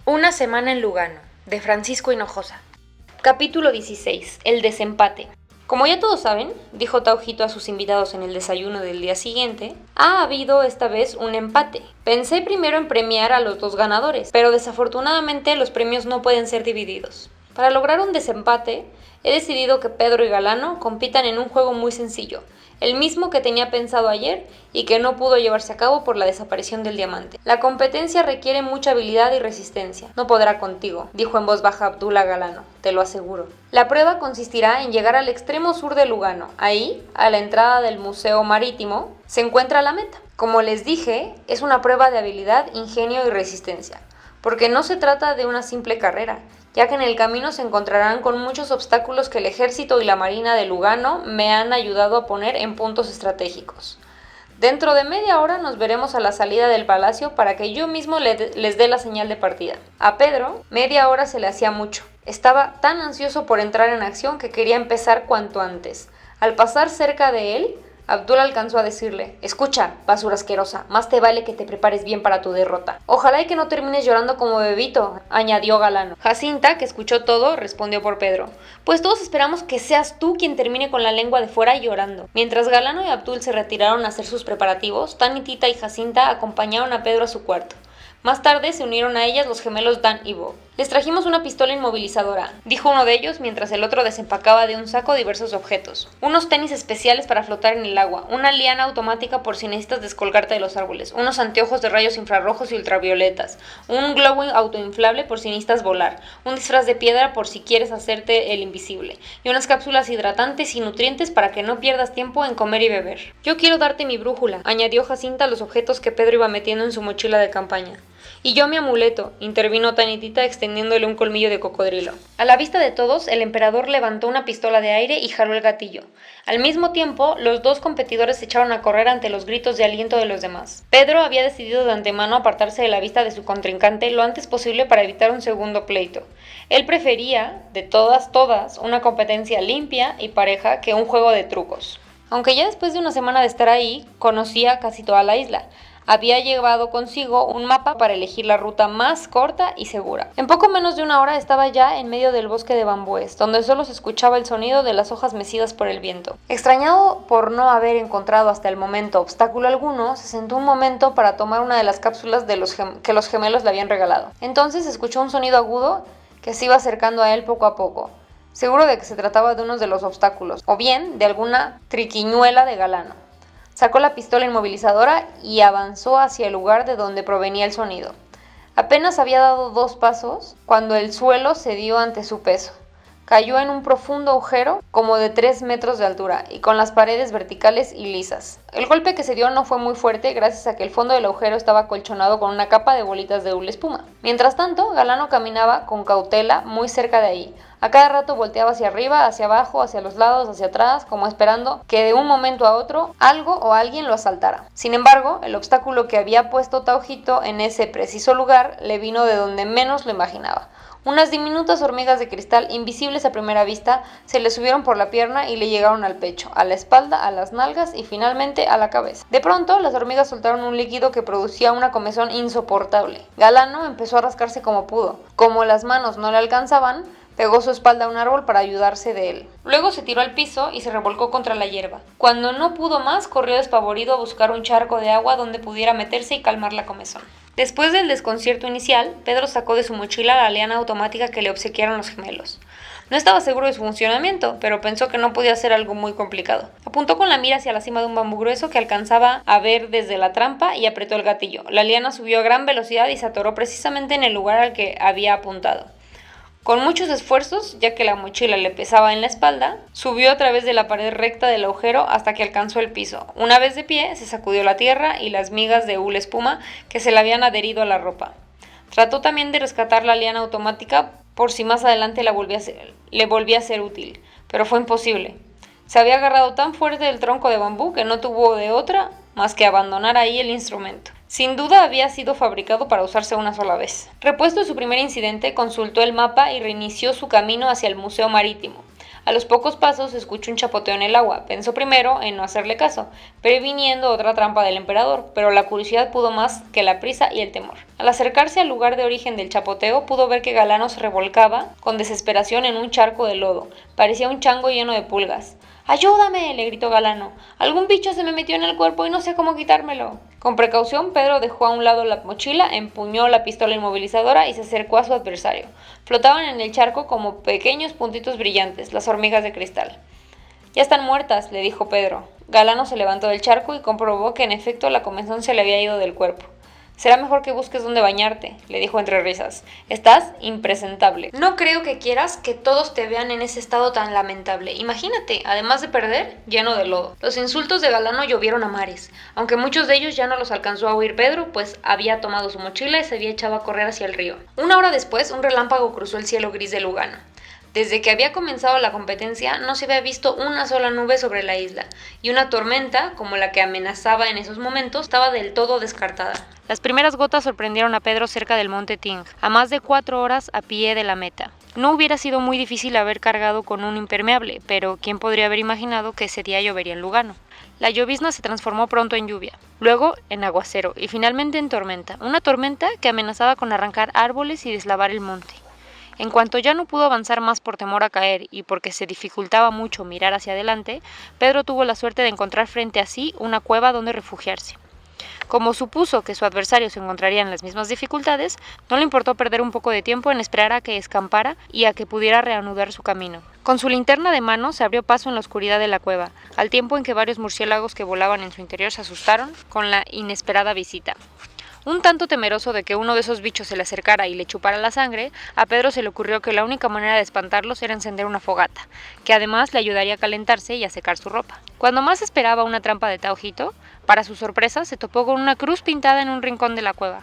Una semana en Lugano, de Francisco Hinojosa. Capítulo 16. El desempate. Como ya todos saben, dijo Taujito a sus invitados en el desayuno del día siguiente, ha habido esta vez un empate. Pensé primero en premiar a los dos ganadores, pero desafortunadamente los premios no pueden ser divididos. Para lograr un desempate, he decidido que Pedro y Galano compitan en un juego muy sencillo, el mismo que tenía pensado ayer y que no pudo llevarse a cabo por la desaparición del diamante. La competencia requiere mucha habilidad y resistencia. No podrá contigo, dijo en voz baja Abdul a Galano, te lo aseguro. La prueba consistirá en llegar al extremo sur de Lugano. Ahí, a la entrada del Museo Marítimo, se encuentra la meta. Como les dije, es una prueba de habilidad, ingenio y resistencia, porque no se trata de una simple carrera, ya que en el camino se encontrarán con muchos obstáculos que el ejército y la marina de Lugano me han ayudado a poner en puntos estratégicos. Dentro de media hora nos veremos a la salida del palacio para que yo mismo les dé la señal de partida. A Pedro, media hora se le hacía mucho. Estaba tan ansioso por entrar en acción que quería empezar cuanto antes. Al pasar cerca de él, Abdul alcanzó a decirle: escucha, basura asquerosa, más te vale que te prepares bien para tu derrota. Ojalá y que no termines llorando como bebito, añadió Galano. Jacinta, que escuchó todo, respondió por Pedro: pues todos esperamos que seas tú quien termine con la lengua de fuera llorando. Mientras Galano y Abdul se retiraron a hacer sus preparativos, Tanitita y Jacinta acompañaron a Pedro a su cuarto. Más tarde se unieron a ellas los gemelos Dan y Bo. Les trajimos una pistola inmovilizadora, dijo uno de ellos mientras el otro desempacaba de un saco diversos objetos. Unos tenis especiales para flotar en el agua, una liana automática por si necesitas descolgarte de los árboles, unos anteojos de rayos infrarrojos y ultravioletas, un globo autoinflable por si necesitas volar, un disfraz de piedra por si quieres hacerte el invisible, y unas cápsulas hidratantes y nutrientes para que no pierdas tiempo en comer y beber. Yo quiero darte mi brújula, añadió Jacinta a los objetos que Pedro iba metiendo en su mochila de campaña. Y yo mi amuleto, intervino Tanitita extendiéndole un colmillo de cocodrilo. A la vista de todos, el emperador levantó una pistola de aire y jaló el gatillo. Al mismo tiempo, los dos competidores se echaron a correr ante los gritos de aliento de los demás. Pedro había decidido de antemano apartarse de la vista de su contrincante lo antes posible para evitar un segundo pleito. Él prefería, de todas, una competencia limpia y pareja que un juego de trucos. Aunque ya después de una semana de estar ahí, conocía casi toda la isla. Había llevado consigo un mapa para elegir la ruta más corta y segura. En poco menos de una hora estaba ya en medio del bosque de bambúes, donde solo se escuchaba el sonido de las hojas mecidas por el viento. Extrañado por no haber encontrado hasta el momento obstáculo alguno, se sentó un momento para tomar una de las cápsulas que los gemelos le habían regalado. Entonces escuchó un sonido agudo que se iba acercando a él poco a poco, seguro de que se trataba de uno de los obstáculos, o bien de alguna triquiñuela de Galano. Sacó la pistola inmovilizadora y avanzó hacia el lugar de donde provenía el sonido. Apenas había dado 2 pasos cuando el suelo cedió ante su peso. Cayó en un profundo agujero como de 3 metros de altura y con las paredes verticales y lisas. El golpe que se dio no fue muy fuerte gracias a que el fondo del agujero estaba acolchonado con una capa de bolitas de hule espuma. Mientras tanto, Galano caminaba con cautela muy cerca de ahí. A cada rato volteaba hacia arriba, hacia abajo, hacia los lados, hacia atrás, como esperando que de un momento a otro algo o alguien lo asaltara. Sin embargo, el obstáculo que había puesto Taujito en ese preciso lugar le vino de donde menos lo imaginaba. Unas diminutas hormigas de cristal, invisibles a primera vista, se le subieron por la pierna y le llegaron al pecho, a la espalda, a las nalgas y finalmente a la cabeza. De pronto, las hormigas soltaron un líquido que producía una comezón insoportable. Galano empezó a rascarse como pudo. Como las manos no le alcanzaban, pegó su espalda a un árbol para ayudarse de él. Luego se tiró al piso y se revolcó contra la hierba. Cuando no pudo más, corrió despavorido a buscar un charco de agua donde pudiera meterse y calmar la comezón. Después del desconcierto inicial, Pedro sacó de su mochila la liana automática que le obsequiaron los gemelos. No estaba seguro de su funcionamiento, pero pensó que no podía ser algo muy complicado. Apuntó con la mira hacia la cima de un bambú grueso que alcanzaba a ver desde la trampa y apretó el gatillo. La liana subió a gran velocidad y se atoró precisamente en el lugar al que había apuntado. Con muchos esfuerzos, ya que la mochila le pesaba en la espalda, subió a través de la pared recta del agujero hasta que alcanzó el piso. Una vez de pie, se sacudió la tierra y las migas de hule espuma que se le habían adherido a la ropa. Trató también de rescatar la liana automática por si más adelante le volvía a ser útil, pero fue imposible. Se había agarrado tan fuerte del tronco de bambú que no tuvo de otra más que abandonar ahí el instrumento. Sin duda había sido fabricado para usarse una sola vez. Repuesto de su primer incidente, consultó el mapa y reinició su camino hacia el Museo Marítimo. A los pocos pasos escuchó un chapoteo en el agua. Pensó primero en no hacerle caso, previniendo otra trampa del emperador, pero la curiosidad pudo más que la prisa y el temor. Al acercarse al lugar de origen del chapoteo, pudo ver que Galano se revolcaba con desesperación en un charco de lodo. Parecía un chango lleno de pulgas. ¡Ayúdame!, le gritó Galano. Algún bicho se me metió en el cuerpo y no sé cómo quitármelo. Con precaución, Pedro dejó a un lado la mochila, empuñó la pistola inmovilizadora y se acercó a su adversario. Flotaban en el charco como pequeños puntitos brillantes, las hormigas de cristal. Ya están muertas, le dijo Pedro. Galano se levantó del charco y comprobó que en efecto la comezón se le había ido del cuerpo. Será mejor que busques dónde bañarte, le dijo entre risas. Estás impresentable. No creo que quieras que todos te vean en ese estado tan lamentable. Imagínate, además de perder, lleno de lodo. Los insultos de Galano llovieron a mares, aunque muchos de ellos ya no los alcanzó a oír Pedro, pues había tomado su mochila y se había echado a correr hacia el río. Una hora después, un relámpago cruzó el cielo gris de Lugano. Desde que había comenzado la competencia no se había visto una sola nube sobre la isla, y una tormenta, como la que amenazaba en esos momentos, estaba del todo descartada. Las primeras gotas sorprendieron a Pedro cerca del monte Ting, a más de 4 horas a pie de la meta. No hubiera sido muy difícil haber cargado con un impermeable, pero ¿quién podría haber imaginado que ese día llovería en Lugano? La llovizna se transformó pronto en lluvia, luego en aguacero y finalmente en tormenta, una tormenta que amenazaba con arrancar árboles y deslavar el monte. En cuanto ya no pudo avanzar más por temor a caer y porque se dificultaba mucho mirar hacia adelante, Pedro tuvo la suerte de encontrar frente a sí una cueva donde refugiarse. Como supuso que su adversario se encontraría en las mismas dificultades, no le importó perder un poco de tiempo en esperar a que escampara y a que pudiera reanudar su camino. Con su linterna de mano se abrió paso en la oscuridad de la cueva, al tiempo en que varios murciélagos que volaban en su interior se asustaron con la inesperada visita. Un tanto temeroso de que uno de esos bichos se le acercara y le chupara la sangre, a Pedro se le ocurrió que la única manera de espantarlos era encender una fogata, que además le ayudaría a calentarse y a secar su ropa. Cuando más esperaba una trampa de Taojito, para su sorpresa se topó con una cruz pintada en un rincón de la cueva.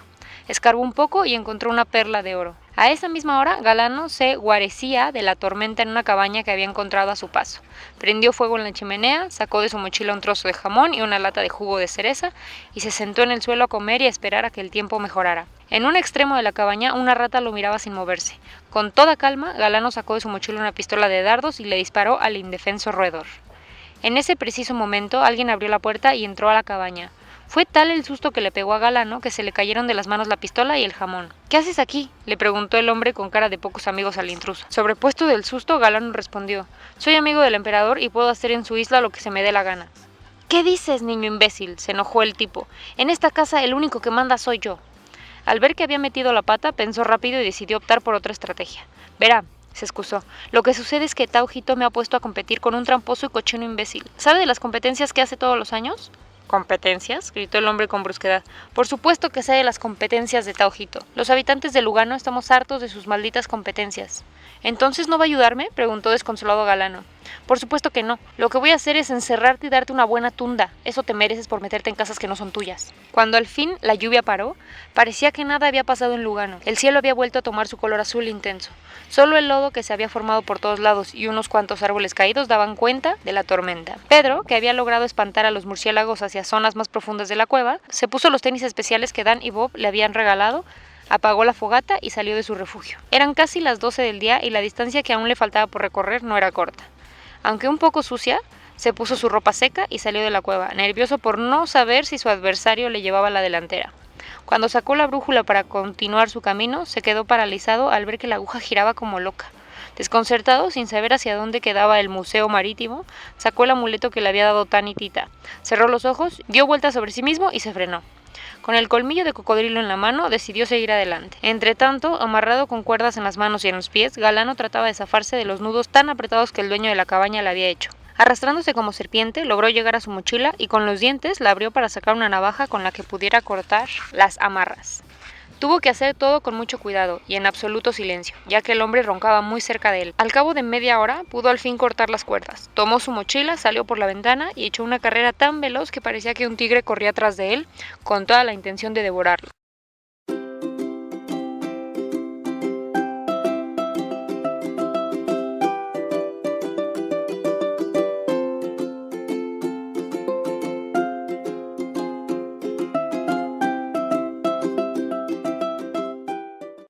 Escarbó un poco y encontró una perla de oro. A esa misma hora, Galano se guarecía de la tormenta en una cabaña que había encontrado a su paso. Prendió fuego en la chimenea, sacó de su mochila un trozo de jamón y una lata de jugo de cereza y se sentó en el suelo a comer y a esperar a que el tiempo mejorara. En un extremo de la cabaña, una rata lo miraba sin moverse. Con toda calma, Galano sacó de su mochila una pistola de dardos y le disparó al indefenso roedor. En ese preciso momento, alguien abrió la puerta y entró a la cabaña. Fue tal el susto que le pegó a Galano que se le cayeron de las manos la pistola y el jamón. ¿Qué haces aquí?, le preguntó el hombre con cara de pocos amigos al intruso. Sobrepuesto del susto, Galano respondió: soy amigo del emperador y puedo hacer en su isla lo que se me dé la gana. ¿Qué dices, niño imbécil?, se enojó el tipo. En esta casa el único que manda soy yo. Al ver que había metido la pata, pensó rápido y decidió optar por otra estrategia. Verá, se excusó. Lo que sucede es que Taojito me ha puesto a competir con un tramposo y cochino imbécil. ¿Sabe de las competencias que hace todos los años? ¿Competencias?, gritó el hombre con brusquedad. Por supuesto que sé de las competencias de Taojito. Los habitantes de Lugano estamos hartos de sus malditas competencias. ¿Entonces no va a ayudarme?, preguntó desconsolado Galano. Por supuesto que no. Lo que voy a hacer es encerrarte y darte una buena tunda. Eso te mereces por meterte en casas que no son tuyas. Cuando al fin la lluvia paró, parecía que nada había pasado en Lugano. El cielo había vuelto a tomar su color azul intenso. Solo el lodo que se había formado por todos lados y unos cuantos árboles caídos daban cuenta de la tormenta. Pedro, que había logrado espantar a los murciélagos hacia zonas más profundas de la cueva, se puso los tenis especiales que Dan y Bob le habían regalado, apagó la fogata y salió de su refugio. Eran casi las 12 del día y la distancia que aún le faltaba por recorrer no era corta. Aunque un poco sucia, se puso su ropa seca y salió de la cueva, nervioso por no saber si su adversario le llevaba la delantera. Cuando sacó la brújula para continuar su camino, se quedó paralizado al ver que la aguja giraba como loca. Desconcertado, sin saber hacia dónde quedaba el museo marítimo, sacó el amuleto que le había dado Tan y Tita. Cerró los ojos, dio vueltas sobre sí mismo y se frenó. Con el colmillo de cocodrilo en la mano, decidió seguir adelante. Entretanto, amarrado con cuerdas en las manos y en los pies, Galano trataba de zafarse de los nudos tan apretados que el dueño de la cabaña le había hecho. Arrastrándose como serpiente, logró llegar a su mochila y con los dientes la abrió para sacar una navaja con la que pudiera cortar las amarras. Tuvo que hacer todo con mucho cuidado y en absoluto silencio, ya que el hombre roncaba muy cerca de él. Al cabo de media hora, pudo al fin cortar las cuerdas. Tomó su mochila, salió por la ventana y echó una carrera tan veloz que parecía que un tigre corría tras de él, con toda la intención de devorarlo.